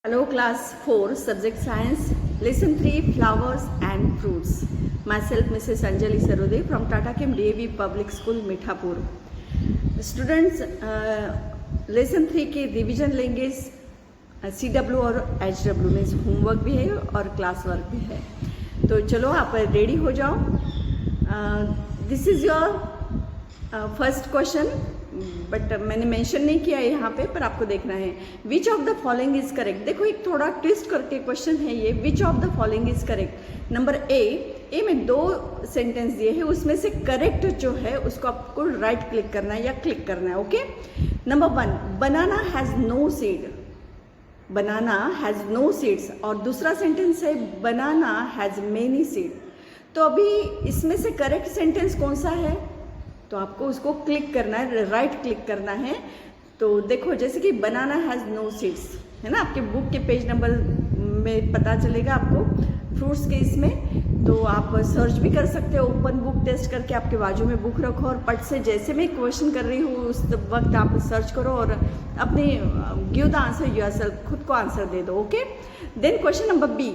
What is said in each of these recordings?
Hello, class 4, subject science, lesson 3, flowers and fruits. Myself, Mrs. Anjali Sarode from Tata Chem DAV Public School, Mithapur. Students, lesson 3 के revision लेंगे. CW और HW में homework भी है और class work भी है. तो चलो आप रेडी हो जाओ. This is your first question, but मैंने मेंशन नहीं किया है यहाँ पे, पर आपको देखना है. Which of the following is correct. देखो एक थोड़ा ट्विस्ट करके क्वेश्चन है ये. Which of the following is correct. Number A में 2 सेंटेंस दिए हैं, उसमें से करेक्ट जो है उसको आपको राइट क्लिक करना है या क्लिक करना है. Okay. Number 1, banana has no seed. Banana has no seeds. और दूसरा सेंटेंस है बनाना हैज़ मेनी सीड. तो अभी इसमें से करेक्ट सेंटेंस कौन सा है, तो आपको उसको क्लिक करना है, राइट क्लिक करना है. तो देखो जैसे कि बनाना हैज़ नो सीड्स है ना, आपके बुक के पेज नंबर में पता चलेगा आपको फ्रूट्स के इसमें. तो आप सर्च भी कर सकते हो, ओपन बुक टेस्ट करके आपके बाजू में बुक रखो और पट से जैसे मैं क्वेश्चन कर रही हूँ उस वक्त आप सर्च करो और अपने गिव द आंसर योरसेल्फ, खुद को आंसर दे दो. Okay. Then question number b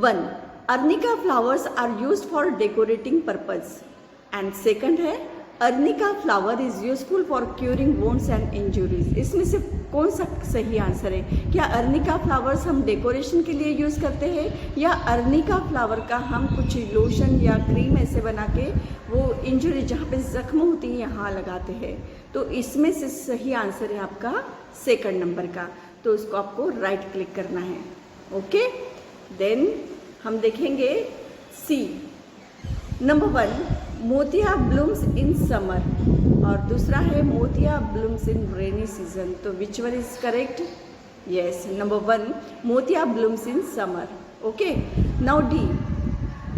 1, arnica flowers are used for decorating purpose. And second है arnica flower is useful for curing wounds and injuries. इसमें से कौन सा सही आंसर है. क्या अर्निका फ्लावर्स हम डेकोरेशन के लिए यूज़ करते हैं या अर्निका फ्लावर का हम कुछ लोशन या क्रीम ऐसे बना के वो इंजुरी जहाँ पे जख्म होती है यहाँ लगाते हैं. तो इसमें से सही आंसर है आपका सेकंड नंबर का. तो उसको आपको राइट क्लिक करना है. ओके. देन हम देखेंगे सी. नंबर 1, मोतिया ब्लूम्स इन समर. और दूसरा है मोतिया ब्लूम्स इन रेनी सीजन. तो which one is correct. Yes, number 1 मोतिया blooms in summer. Okay. Now d,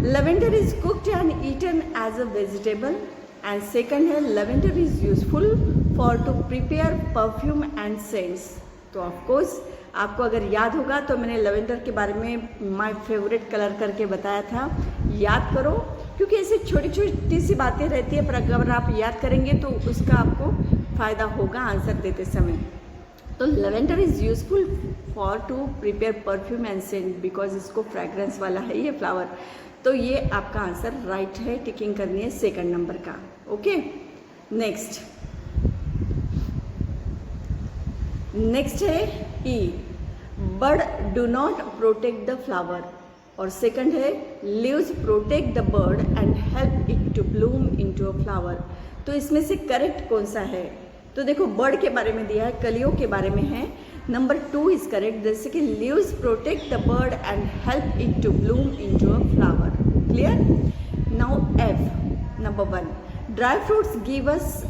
lavender is cooked and eaten as a vegetable. And second है lavender is useful for to prepare perfume and scents. तो of course आपको अगर याद होगा तो मैंने lavender के बारे में माय फेवरेट कलर करके बताया था. याद करो, क्योंकि ऐसे छोटी छोटी सी बातें रहती है, पर अगर आप याद करेंगे तो उसका आपको फ़ायदा होगा आंसर देते समय. तो lavender is useful for to prepare perfume and scent because इसको फ्रेग्रेंस वाला है ये फ्लावर. तो ये आपका आंसर राइट है, टिकिंग करनी है सेकंड नंबर का. ओके. नेक्स्ट है E, bird do not protect the flower. और सेकंड है leaves protect the bird and help it to bloom into a flower. तो इसमें से करेक्ट कौन सा है. तो देखो बर्ड के बारे में दिया है, कलियों के बारे में है. नंबर 2 इज करेक्ट, जैसे कि leaves protect the bird and help it to bloom into a flower. Clear. Now F, number 1, dry fruits give us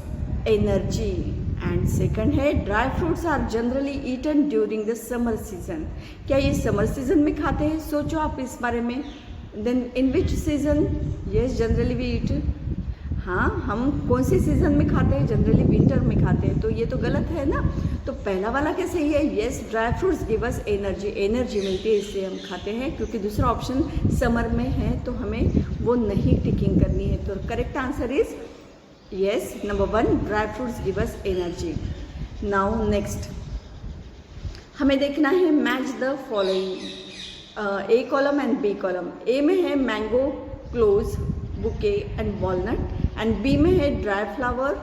energy. And second है dry fruits are generally eaten during the summer season. क्या ये summer season में खाते हैं. सोचो आप इस बारे में. Then in which season. Yes, generally we eat. हाँ, हम कौन से सीजन में खाते हैं. जनरली विंटर में खाते हैं. तो ये तो गलत है ना. तो पहला वाला क्या सही है. Yes, dry fruits give us energy. Energy मिलती है इससे हम खाते हैं, क्योंकि दूसरा ऑप्शन समर में है तो हमें वो नहीं टिकिंग करनी है. तो correct answer is yes, number 1 dry fruits give us energy. Now next हमें देखना है match the following. A column and B column. A में है mango, close, bouquet and walnut. And B में है dry flower,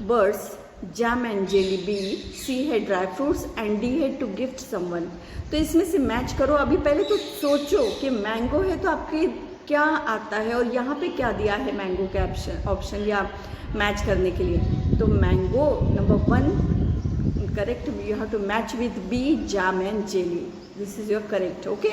birds, jam and jelly. B. C है dry fruits and D है to gift someone. तो इसमें से match करो. अभी पहले तो सोचो कि मैंगो है तो आपके क्या आता है और यहाँ पे क्या दिया है मैंगो के ऑप्शन या मैच करने के लिए. तो mango number 1 correct. You have to match with B, jam and jelly. This is your correct. Okay.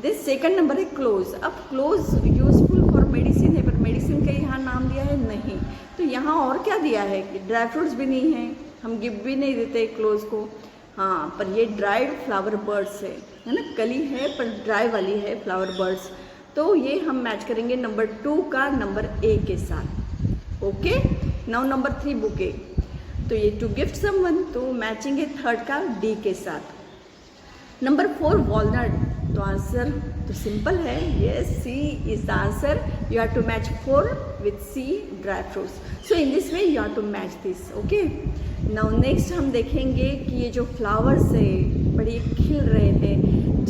This second number है क्लोज. अब क्लोज यूजफुल फॉर मेडिसिन है, पर मेडिसिन का यहाँ नाम दिया है नहीं. तो यहाँ और क्या दिया है कि ड्राई फ्रूट्स भी नहीं है, हम गिफ्ट भी नहीं देते क्लोज को. हाँ, पर ये ड्राइड फ्लावर बर्ड्स है ना. कली है पर ड्राई वाली है फ्लावर बर्ड्स. तो ये हम मैच करेंगे नंबर 2 का नंबर ए के साथ. ओके. Now number 3 bouquet. तो ये टू गिफ्ट समवन, तो मैचिंग है थर्ड का डी के साथ. Number 4 walnut. तो आंसर तो सिंपल है. Yes, C is the answer. You have to match 4 with C, dry fruits. So in this way you have to match this. Okay. Now next हम देखेंगे कि ये जो फ्लावर्स है बड़ी खिल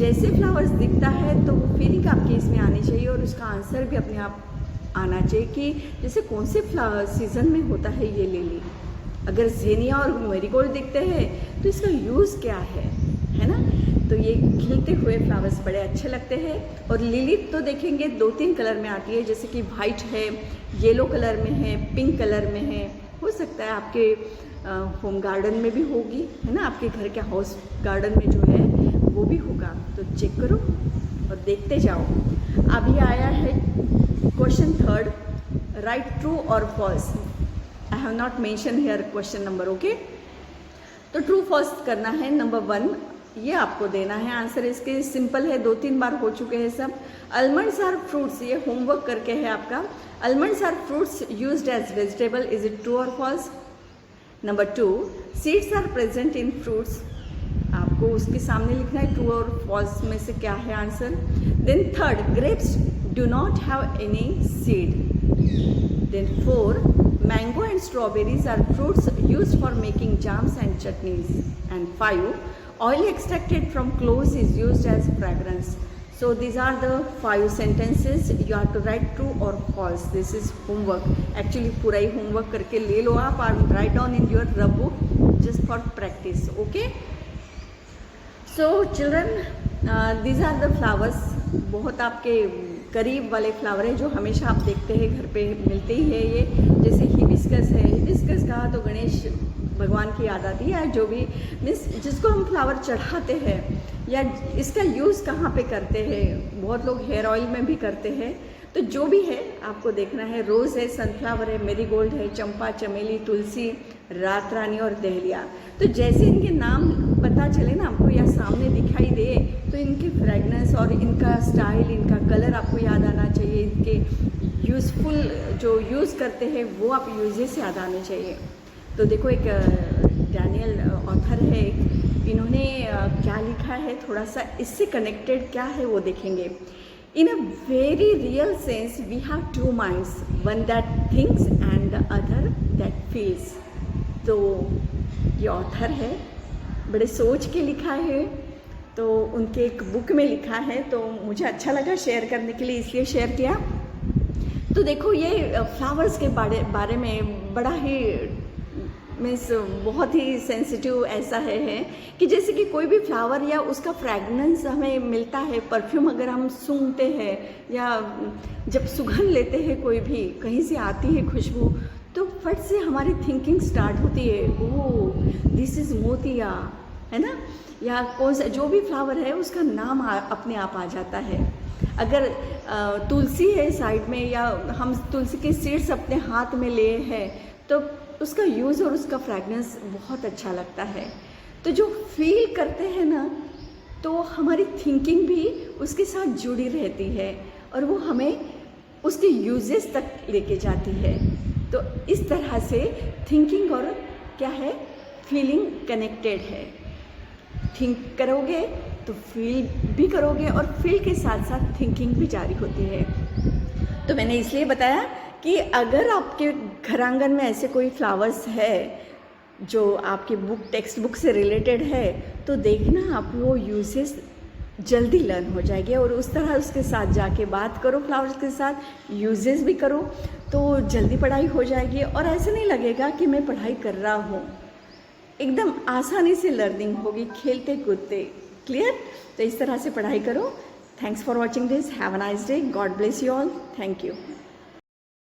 जैसे फ्लावर्स दिखता है तो वो फीलिंग आपके इसमें आनी चाहिए और उसका आंसर भी अपने आप आना चाहिए कि जैसे कौन से फ्लावर सीजन में होता है ये लिली। अगर ज़ेनिया और मैरीगोल्ड दिखते हैं तो इसका यूज़ क्या है ना। तो ये खिलते हुए फ्लावर्स बड़े अच्छे लगते हैं। और लिली तो देखेंगे 2-3 कलर में आती है, जैसे कि वाइट है, येलो कलर में है, पिंक कलर में है। हो सकता है आपके होम गार्डन में भी होगी, है ना, आपके घर के हाउस गार्डन में जो है वो भी होगा। तो चेक करो और देखते जाओ। अभी आया है क्वेश्चन 3, राइट ट्रू और false. I have not mention here question number, okay. तो ट्रू फॉल्स करना है। नंबर 1 ये आपको देना है आंसर। इसके सिंपल है, 2-3 बार हो चुके हैं सब। आलमंड्स आर फ्रूट्स, ये होमवर्क करके है आपका। Almonds are fruits used as vegetable, is it true और false. Number 2, seeds are present in fruits, आपको उसके सामने लिखना है ट्रू और फॉल्स में से क्या है answer. Then 3rd, grapes do not have any seed. Then 4, mango and strawberries are fruits used for making jams and chutneys. And 5, oil extracted from cloves is used as fragrance. So these are the 5 sentences. You have to write true or false. This is homework. Actually पूरा ही homework करके ले लो आप and write down in your rub book just for practice. Okay? So children, these are the flowers. बहुत आपके करीब वाले flower है जो हमेशा आप देखते हैं घर पे मिलते ही है। ये जैसे हिबिस्कस है, हिबिस्कस कहा तो गणेश भगवान की याद आती है, जो भी मीन्स जिसको हम फ्लावर चढ़ाते हैं या इसका यूज़ कहाँ पे करते हैं। बहुत लोग हेयर ऑयल में भी करते हैं। तो जो भी है आपको देखना है। रोज़ है, सनफ्लावर है, मेरीगोल्ड है, चंपा, चमेली, तुलसी, रात रानी और दहलिया। तो जैसे इनके नाम पता चले ना आपको या सामने दिखाई दे तो इनकी फ्रेगनेंस और इनका स्टाइल, इनका कलर आपको याद आना चाहिए। इनके यूज़फुल जो यूज़ करते हैं वो आप यूजेस याद आने चाहिए। तो देखो एक डैनियल ऑथर है, इन्होंने क्या लिखा है, थोड़ा सा इससे कनेक्टेड क्या है वो देखेंगे। In a very real sense, we have 2 minds, one that thinks and the other that feels. तो ये ऑथर है, बड़े सोच के लिखा है। तो उनके एक बुक में लिखा है, तो मुझे अच्छा लगा शेयर करने के लिए, इसलिए शेयर किया। तो देखो ये फ्लावर्स के बारे में बड़ा ही मीन्स बहुत ही सेंसिटिव ऐसा है कि जैसे कि कोई भी फ्लावर या उसका फ्रैगनेंस हमें मिलता है, परफ्यूम अगर हम सूंघते हैं या जब सुगंध लेते हैं, कोई भी कहीं से आती है खुशबू, तो फट से हमारी थिंकिंग स्टार्ट होती है, ओह दिस इज़ मोतिया, है ना। या कौन सा जो भी फ्लावर है उसका नाम अपने आप आ जाता है। अगर तुलसी है साइड में या हम तुलसी के सीड्स अपने हाथ में लिए हैं तो उसका यूज़ और उसका फ्रैगनेंस बहुत अच्छा लगता है। तो जो फील करते हैं ना, तो हमारी थिंकिंग भी उसके साथ जुड़ी रहती है और वो हमें उसके यूजेस तक लेके जाती है। तो इस तरह से थिंकिंग और क्या है, फीलिंग कनेक्टेड है। थिंक करोगे तो फील भी करोगे और फील के साथ साथ थिंकिंग भी जारी होती है। तो मैंने इसलिए बताया कि अगर आपके घर आंगन में ऐसे कोई फ्लावर्स है जो आपकी टेक्स्ट बुक से रिलेटेड है, तो देखना आप वो यूजेस जल्दी लर्न हो जाएगी और उस तरह उसके साथ जाके बात करो, फ्लावर्स के साथ यूजेस भी करो, तो जल्दी पढ़ाई हो जाएगी। और ऐसे नहीं लगेगा कि मैं पढ़ाई कर रहा हूँ, एकदम आसानी से लर्निंग होगी, खेलते कूदते। क्लियर? तो इस तरह से पढ़ाई करो। Thanks for watching this. Have a nice day. God bless you all. Thank you.